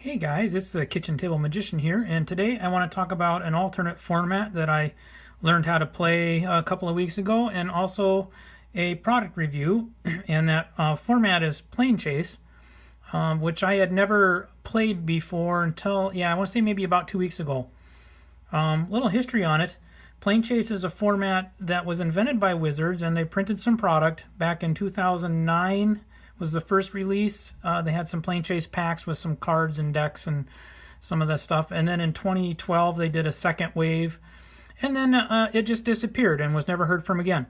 Hey guys, it's the Kitchen Table Magician here, and today I want to talk about an alternate format that I learned how to play a couple of weeks ago, and also a product review. And that format is Planechase, which I had never played before until, I want to say maybe about 2 weeks ago. Little history on it. Planechase is a format that was invented by Wizards, and they printed some product back in 2009 was the first release. They had some Planechase packs with some cards and decks and some of that stuff. And then in 2012, they did a second wave. And then it just disappeared and was never heard from again.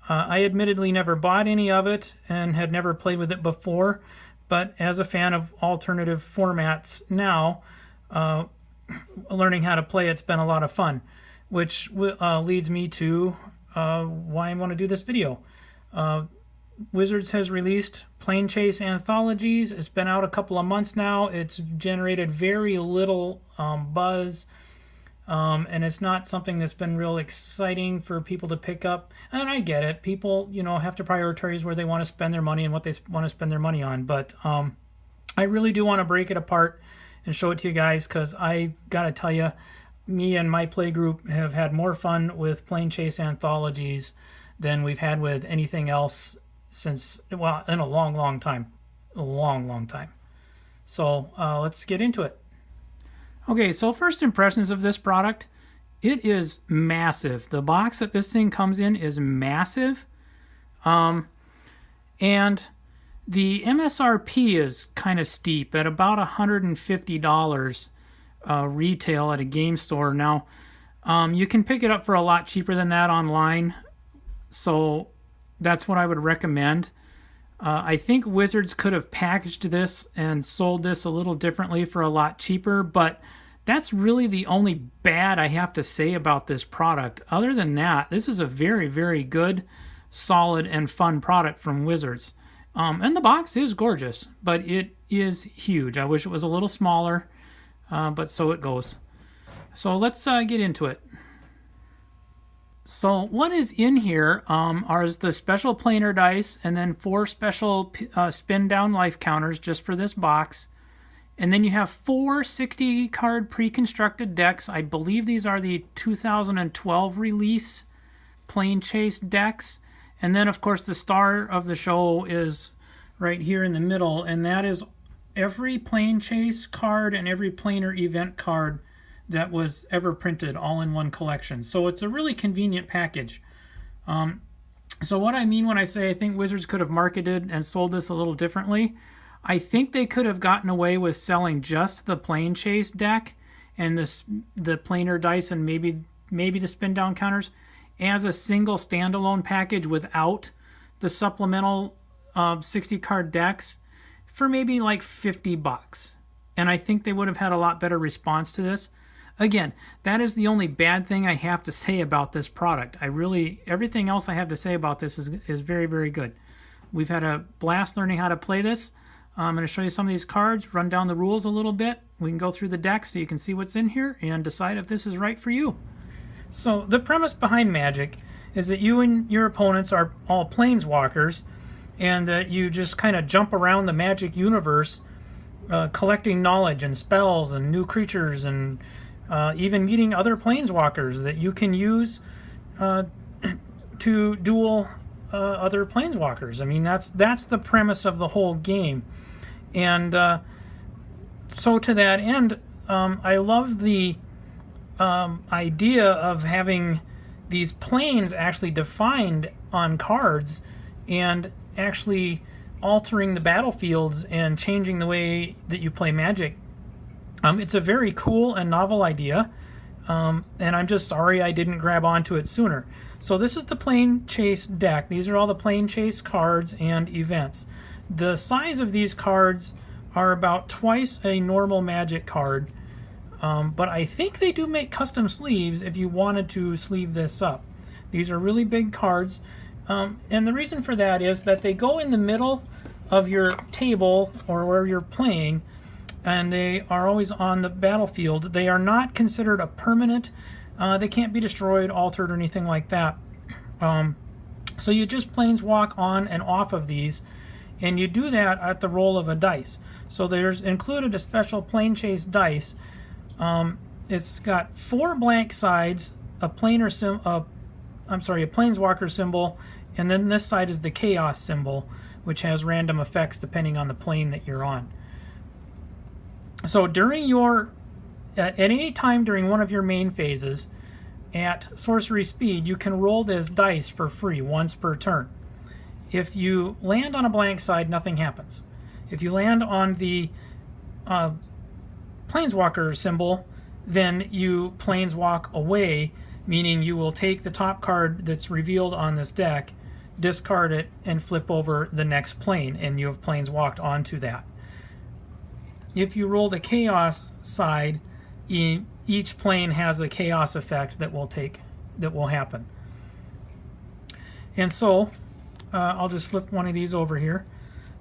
I admittedly never bought any of it and had never played with it before. But as a fan of alternative formats now, learning how to play it's been a lot of fun. Which leads me to why I want to do this video. Wizards has released Planechase Anthologies. It's been out a couple of months now. It's generated very little buzz, and it's not something that's been real exciting for people to pick up. And I get it. People, have to prioritize where they want to spend their money and what they want to spend their money on. But I really do want to break it apart and show it to you guys, because I got to tell you, me and my play group have had more fun with Planechase Anthologies than we've had with anything else since, well, in a long time. So let's get into it. Okay, so first impressions of this product. It is massive. The box that this thing comes in is massive. And the MSRP is kind of steep at about $150 retail at a game store. Now, you can pick it up for a lot cheaper than that online. So that's what I would recommend. I think Wizards could have packaged this and sold this a little differently for a lot cheaper, but that's really the only bad I have to say about this product. Other than that, this is a very, very good, solid, and fun product from Wizards. And the box is gorgeous, but it is huge. I wish it was a little smaller, but so it goes. So let's get into it. So what is in here are the special planar dice, and then 4 special spin down life counters just for this box. And then you have 4 60 card pre-constructed decks. I believe these are the 2012 release Planechase decks. And then of course the star of the show is right here in the middle, and that is every Planechase card and every planar event card that was ever printed all in one collection. So it's a really convenient package. So what I mean when I say I think Wizards could have marketed and sold this a little differently, I think they could have gotten away with selling just the Planechase deck and the planar dice and maybe the spin down counters as a single standalone package without the supplemental 60 card decks for maybe like $50. And I think they would have had a lot better response to this. Again, that is the only bad thing I have to say about this product. Everything else I have to say about this is very, very good. We've had a blast learning how to play this. I'm going to show you some of these cards, run down the rules a little bit. We can go through the deck so you can see what's in here and decide if this is right for you. So the premise behind Magic is that you and your opponents are all planeswalkers, and that you just kind of jump around the Magic universe collecting knowledge and spells and new creatures, and even meeting other planeswalkers that you can use to duel other planeswalkers. I mean, that's the premise of the whole game. And so to that end, I love the idea of having these planes actually defined on cards and actually altering the battlefields and changing the way that you play Magic. It's a very cool and novel idea, and I'm just sorry I didn't grab onto it sooner. So this is the Planechase deck. These are all the Planechase cards and events. The size of these cards are about twice a normal Magic card, but I think they do make custom sleeves if you wanted to sleeve this up. These are really big cards, and the reason for that is that they go in the middle of your table or where you're playing, and they are always on the battlefield. They are not considered a permanent. They can't be destroyed, altered, or anything like that. So you just planeswalk on and off of these, And you do that at the roll of a dice. So there's included a special Planechase dice. It's got 4 blank sides, a planeswalker symbol, and then this side is the chaos symbol, which has random effects depending on the plane that you're on. So at any time during one of your main phases, at sorcery speed, you can roll this dice for free once per turn. If you land on a blank side, nothing happens. If you land on the planeswalker symbol, then you planeswalk away, meaning you will take the top card that's revealed on this deck, discard it, and flip over the next plane, and you have planeswalked onto that. If you roll the chaos side, each plane has a chaos effect that will happen. And so I'll just flip one of these over here.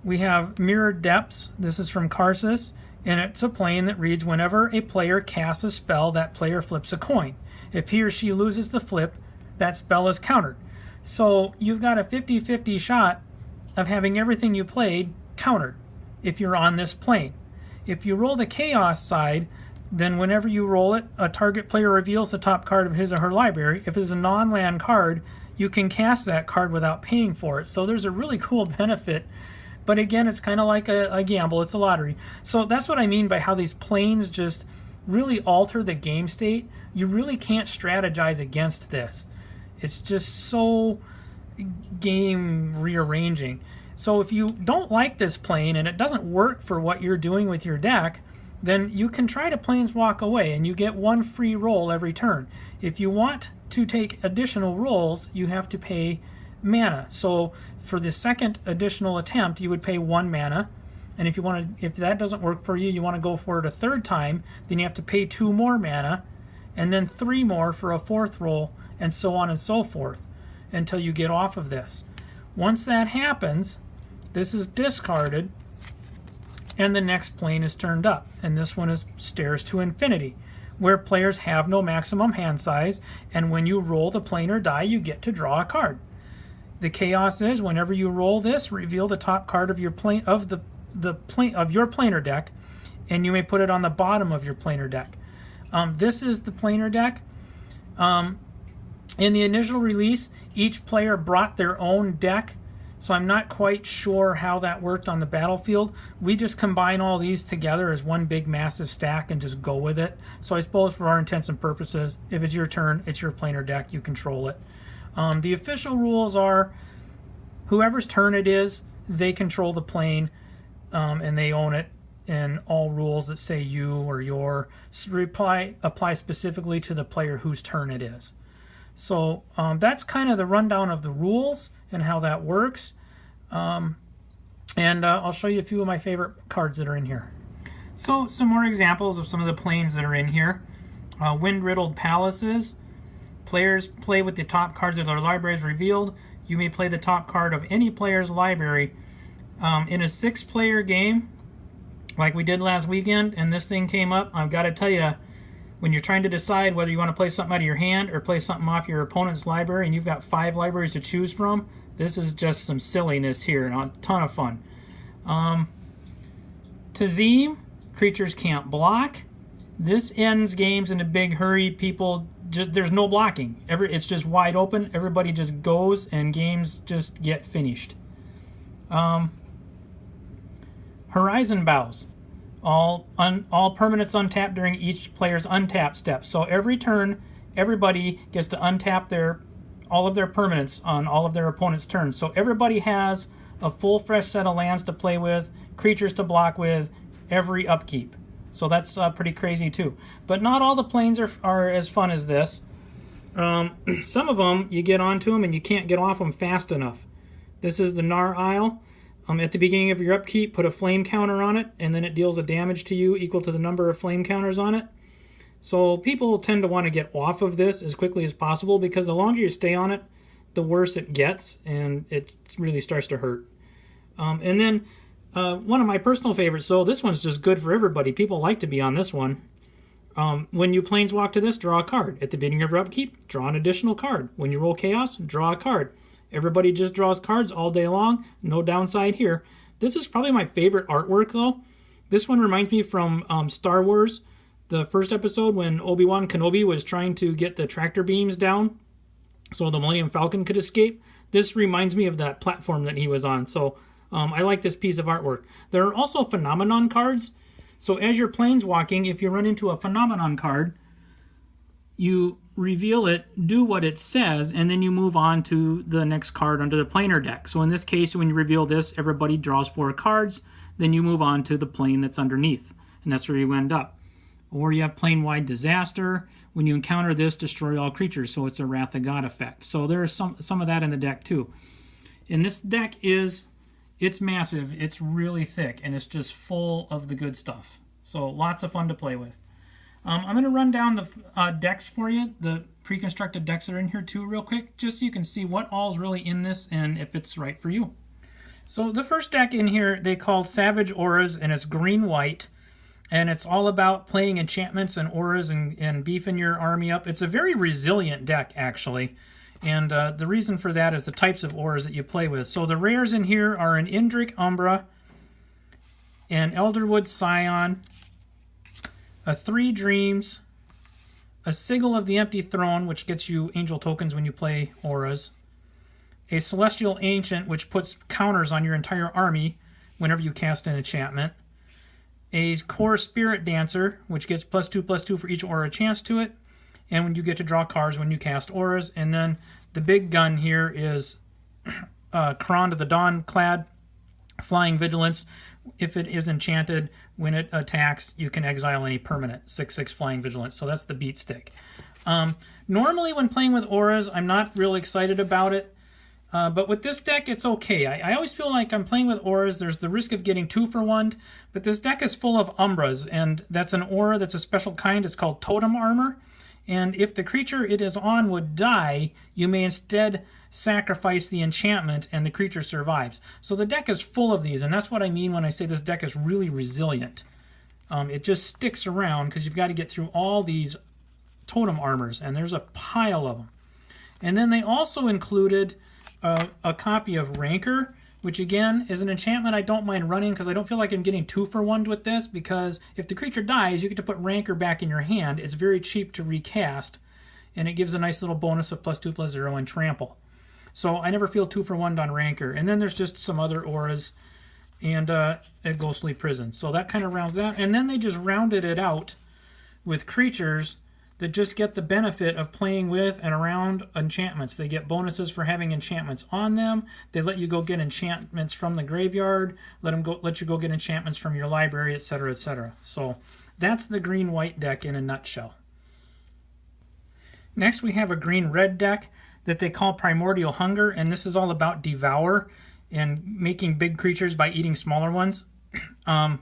We have Mirrored Depths. This is from Karsus, and it's a plane that reads, whenever a player casts a spell, that player flips a coin. If he or she loses the flip, that spell is countered. So you've got a 50-50 shot of having everything you played countered if you're on this plane. If you roll the chaos side, then whenever you roll it, a target player reveals the top card of his or her library. If it's a non-land card, you can cast that card without paying for it. So there's a really cool benefit. But again, it's kind of like a gamble. It's a lottery. So that's what I mean by how these planes just really alter the game state. You really can't strategize against this. It's just so game rearranging. So if you don't like this plane and it doesn't work for what you're doing with your deck, then you can try to planeswalk away, and you get 1 free roll every turn. If you want to take additional rolls, you have to pay mana. So for the second additional attempt, you would pay 1 mana, and if that doesn't work for you, you want to go for it a third time, then you have to pay 2 more mana, and then 3 more for a 4th roll, and so on and so forth until you get off of this. Once that happens, this is discarded, and the next plane is turned up, and this one is Stairs to Infinity, where players have no maximum hand size, and when you roll the planar die, you get to draw a card. The chaos is, whenever you roll this, reveal the top card of your plane of your planar deck, and you may put it on the bottom of your planar deck. This is the planar deck. In the initial release, each player brought their own deck, so I'm not quite sure how that worked on the battlefield. We just combine all these together as one big massive stack and just go with it. So I suppose for our intents and purposes, if it's your turn, it's your planar deck, you control it. The official rules are whoever's turn it is, they control the plane, and they own it, and all rules that say you or your apply specifically to the player whose turn it is. So that's kind of the rundown of the rules and how that works. And I'll show you a few of my favorite cards that are in here. So some more examples of some of the planes that are in here. Wind-Riddled Palaces. Players play with the top cards of their libraries revealed. You may play the top card of any player's library. In a 6-player game, like we did last weekend, and this thing came up, I've got to tell you, when you're trying to decide whether you want to play something out of your hand or play something off your opponent's library, and you've got 5 libraries to choose from, this is just some silliness here and a ton of fun. Tazim, creatures can't block. This ends games in a big hurry. There's no blocking. It's just wide open. Everybody just goes, and games just get finished. Horizon Bows. All permanents untap during each player's untap step. So every turn, everybody gets to untap all of their permanents on all of their opponent's turns. So everybody has a full fresh set of lands to play with, creatures to block with, every upkeep. So that's pretty crazy too. But not all the planes are as fun as this. Some of them, you get onto them and you can't get off them fast enough. This is the Nar Isle. At the beginning of your upkeep, put a flame counter on it, and then it deals a damage to you equal to the number of flame counters on it. So people tend to want to get off of this as quickly as possible, because the longer you stay on it, the worse it gets, and it really starts to hurt. And then one of my personal favorites, so this one's just good for everybody. People like to be on this one. When you planeswalk to this, draw a card. At the beginning of your upkeep, draw an additional card. When you roll Chaos, draw a card. Everybody just draws cards all day long. No downside here. This is probably my favorite artwork, though. This one reminds me from Star Wars, the first episode when Obi-Wan Kenobi was trying to get the tractor beams down so the Millennium Falcon could escape. This reminds me of that platform that he was on. So I like this piece of artwork. There are also phenomenon cards. So as you're planeswalking, if you run into a phenomenon card, you reveal it, do what it says, and then you move on to the next card under the planar deck. So in this case, when you reveal this, everybody draws 4 cards. Then you move on to the plane that's underneath, and that's where you end up. Or you have plane-wide disaster. When you encounter this, destroy all creatures. So it's a Wrath of God effect. So there's some of that in the deck too. And this deck it's massive. It's really thick, and it's just full of the good stuff. So lots of fun to play with. I'm going to run down the decks for you, the pre-constructed decks that are in here too real quick, just so you can see what all's really in this and if it's right for you. So the first deck in here they call Savage Auras, and it's green-white. And it's all about playing enchantments and auras and beefing your army up. It's a very resilient deck, actually. And the reason for that is the types of auras that you play with. So the rares in here are an Indrik Umbra, an Elderwood Scion, a 3 Dreams, a Sigil of the Empty Throne, which gets you angel tokens when you play auras, a Celestial Ancient, which puts counters on your entire army whenever you cast an enchantment, a Core Spirit Dancer, which gets +2/+2 for each aura chance to it, and when you get to draw cards when you cast auras. And then the big gun here is Kron to the Dawn clad, Flying Vigilance. If it is enchanted, when it attacks, you can exile any permanent. 6/6 Flying Vigilance. So that's the beat stick. Normally when playing with auras, I'm not real excited about it. But with this deck, it's okay. I always feel like I'm playing with auras. There's the risk of getting 2 for 1, but this deck is full of Umbras, and that's an aura that's a special kind. It's called Totem Armor, and if the creature it is on would die, you may instead sacrifice the enchantment, and the creature survives. So the deck is full of these, and that's what I mean when I say this deck is really resilient. It just sticks around because you've got to get through all these Totem Armors, and there's a pile of them. And then they also included a copy of Rancor, which again is an enchantment I don't mind running because I don't feel like I'm getting 2 for 1 with this, because if the creature dies, you get to put Rancor back in your hand. It's very cheap to recast, and it gives a nice little bonus of +2/+0 and trample. So I never feel 2 for 1 on Rancor. And then there's just some other auras and a Ghostly Prison. So that kind of rounds that. And then they just rounded it out with creatures that just get the benefit of playing with and around enchantments. They get bonuses for having enchantments on them. They let you go get enchantments from the graveyard, let you go get enchantments from your library, etc., etc. So that's the green-white deck in a nutshell. Next we have a green-red deck that they call Primordial Hunger, and this is all about Devour and making big creatures by eating smaller ones. The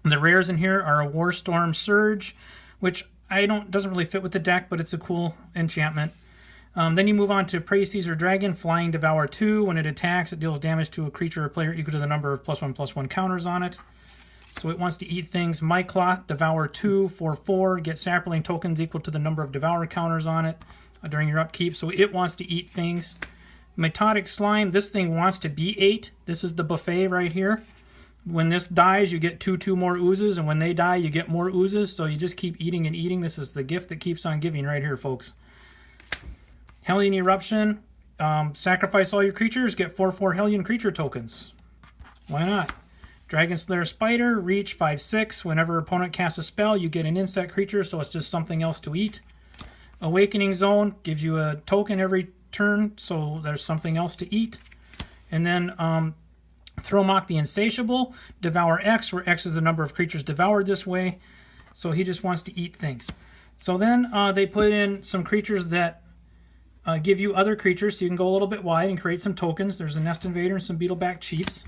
rares in here are a Warstorm Surge, which doesn't really fit with the deck, but it's a cool enchantment. Then you move on to Prey Caesar Dragon, Flying Devour 2. When it attacks, it deals damage to a creature or player equal to the number of +1/+1 counters on it. So it wants to eat things. Mycloth, Devour 2, 4/4. Get Sapperling tokens equal to the number of Devour counters on it during your upkeep. So it wants to eat things. Mitotic Slime, this thing wants to be 8. This is the buffet right here. When this dies, you get 2 more oozes, and when they die, you get more oozes, so you just keep eating and eating. This is the gift that keeps on giving right here, folks. Hellion Eruption, sacrifice all your creatures, get 4/4 Hellion creature tokens. Why not? Dragon Slayer Spider, reach 5/6. Whenever opponent casts a spell, you get an insect creature, so it's just something else to eat. Awakening Zone gives you a token every turn, so there's something else to eat. And then Thromok the Insatiable, Devour X, where X is the number of creatures devoured this way. So he just wants to eat things. So then they put in some creatures that give you other creatures, so you can go a little bit wide and create some tokens. There's a Nest Invader and some Beetleback Chiefs.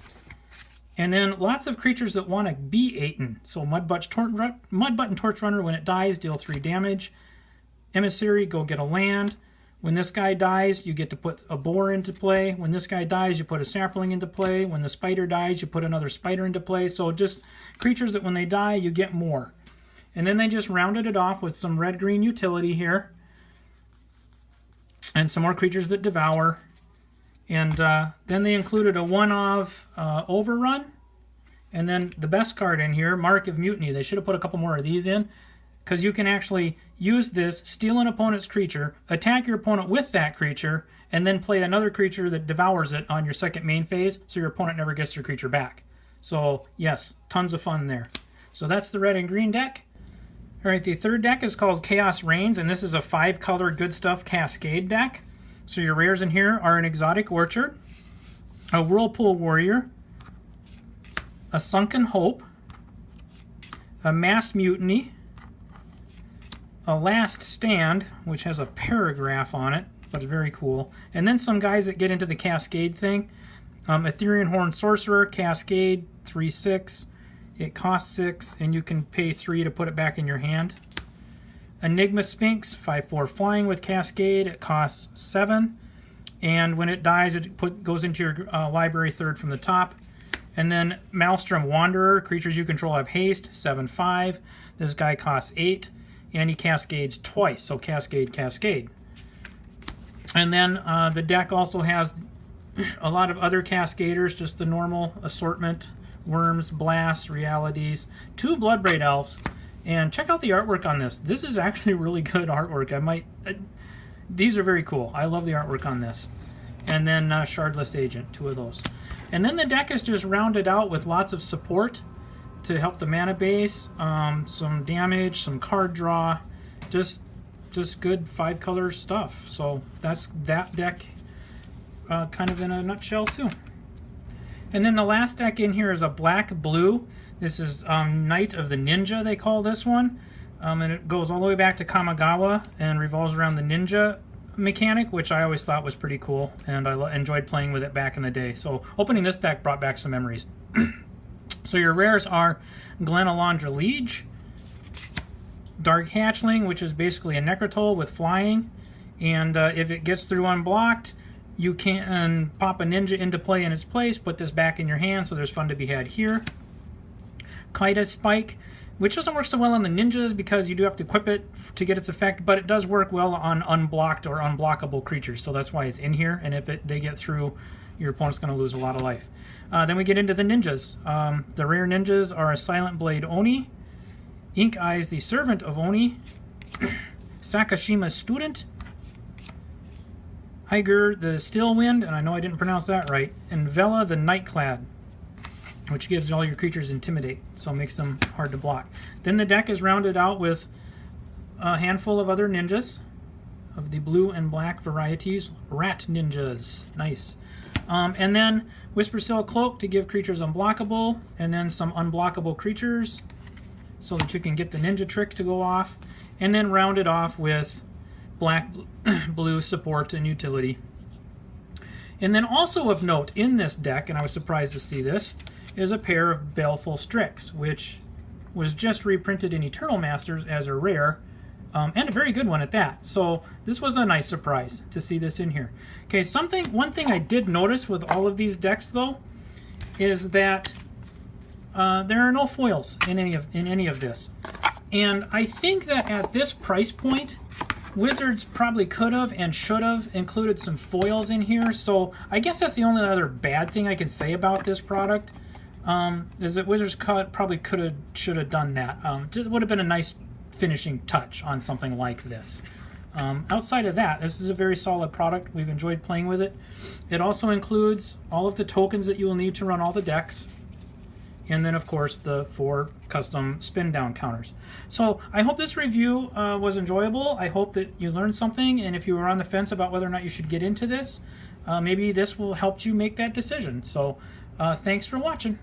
And then lots of creatures that want to be eaten. So Mudbutt and Torch Runner, when it dies, deal 3 damage. Emissary, go get a land. When this guy dies, you get to put a boar into play. When this guy dies, you put a sapling into play. When the spider dies, you put another spider into play. So just creatures that when they die, you get more. And then they just rounded it off with some red-green utility here. And some more creatures that devour. And then they included a one-of Overrun. And then the best card in here, Mark of Mutiny. They should have put a couple more of these in, because you can actually use this, steal an opponent's creature, attack your opponent with that creature, and then play another creature that devours it on your second main phase, so your opponent never gets their creature back. So yes, tons of fun there. So that's the red and green deck. All right, the third deck is called Chaos Reigns, and this is a 5-color Good Stuff Cascade deck. So your rares in here are an Exotic Orchard, a Whirlpool Warrior, a Sunken Hope, a Mass Mutiny, a Last Stand, which has a paragraph on it, but it's very cool, and then some guys that get into the Cascade thing. Ethereal Horn Sorcerer, Cascade, 3/6. It costs 6, and you can pay 3 to put it back in your hand. Enigma Sphinx, 5/4 flying with Cascade. It costs 7, and when it dies, it goes into your library third from the top. And then Maelstrom Wanderer, creatures you control have haste, 7/5. This guy costs 8, and he cascades twice, so Cascade, Cascade. And then the deck also has a lot of other Cascaders, just the normal assortment. Worms, Blasts, Realities, 2 Bloodbraid Elves, and check out the artwork on this. This is actually really good artwork. These are very cool. I love the artwork on this. And then Shardless Agent, 2 of those. And then the deck is just rounded out with lots of support to help the mana base, some damage, some card draw, just good 5-color stuff. So that's that deck kind of in a nutshell too. And then the last deck in here is a black-blue. This is Knight of the Ninja, they call this one. And it goes all the way back to Kamigawa and revolves around the ninja mechanic, which I always thought was pretty cool, and I enjoyed playing with it back in the day. So opening this deck brought back some memories. So your rares are Glenalandra Liege, Dark Hatchling, which is basically a Necrotol with flying, and if it gets through unblocked, you can pop a ninja into play in its place, put this back in your hand, so there's fun to be had here. Kaida Spike, which doesn't work so well on the ninjas because you do have to equip it to get its effect, but it does work well on unblocked or unblockable creatures, so that's why it's in here, and if they get through, your opponent's going to lose a lot of life. Then we get into the ninjas. The rare ninjas are a Silent Blade Oni, Ink Eyes the Servant of Oni, Sakashima's Student, Hyger the Stillwind, and I know I didn't pronounce that right, and Vela the Nightclad, which gives all your creatures Intimidate, so it makes them hard to block. Then the deck is rounded out with a handful of other ninjas of the blue and black varieties. Rat ninjas, nice. And then Whispercell Cloak to give creatures unblockable, and then some unblockable creatures so that you can get the ninja trick to go off, and then round it off with black, blue support and utility. And then also of note in this deck, and I was surprised to see this, is a pair of Baleful Strix, which was just reprinted in Eternal Masters as a rare, and a very good one at that. So this was a nice surprise to see this in here. Okay, one thing I did notice with all of these decks though, is that there are no foils in any of this. And I think that at this price point, Wizards probably could have and should have included some foils in here. So I guess that's the only other bad thing I can say about this product, is that Wizards probably should have done that. It would have been a nice finishing touch on something like this. Outside of that, this is a very solid product. We've enjoyed playing with it. It also includes all of the tokens that you will need to run all the decks, and then of course the 4 custom spin down counters. So I hope this review was enjoyable. I hope that you learned something, and if you were on the fence about whether or not you should get into this, maybe this will help you make that decision. So thanks for watching.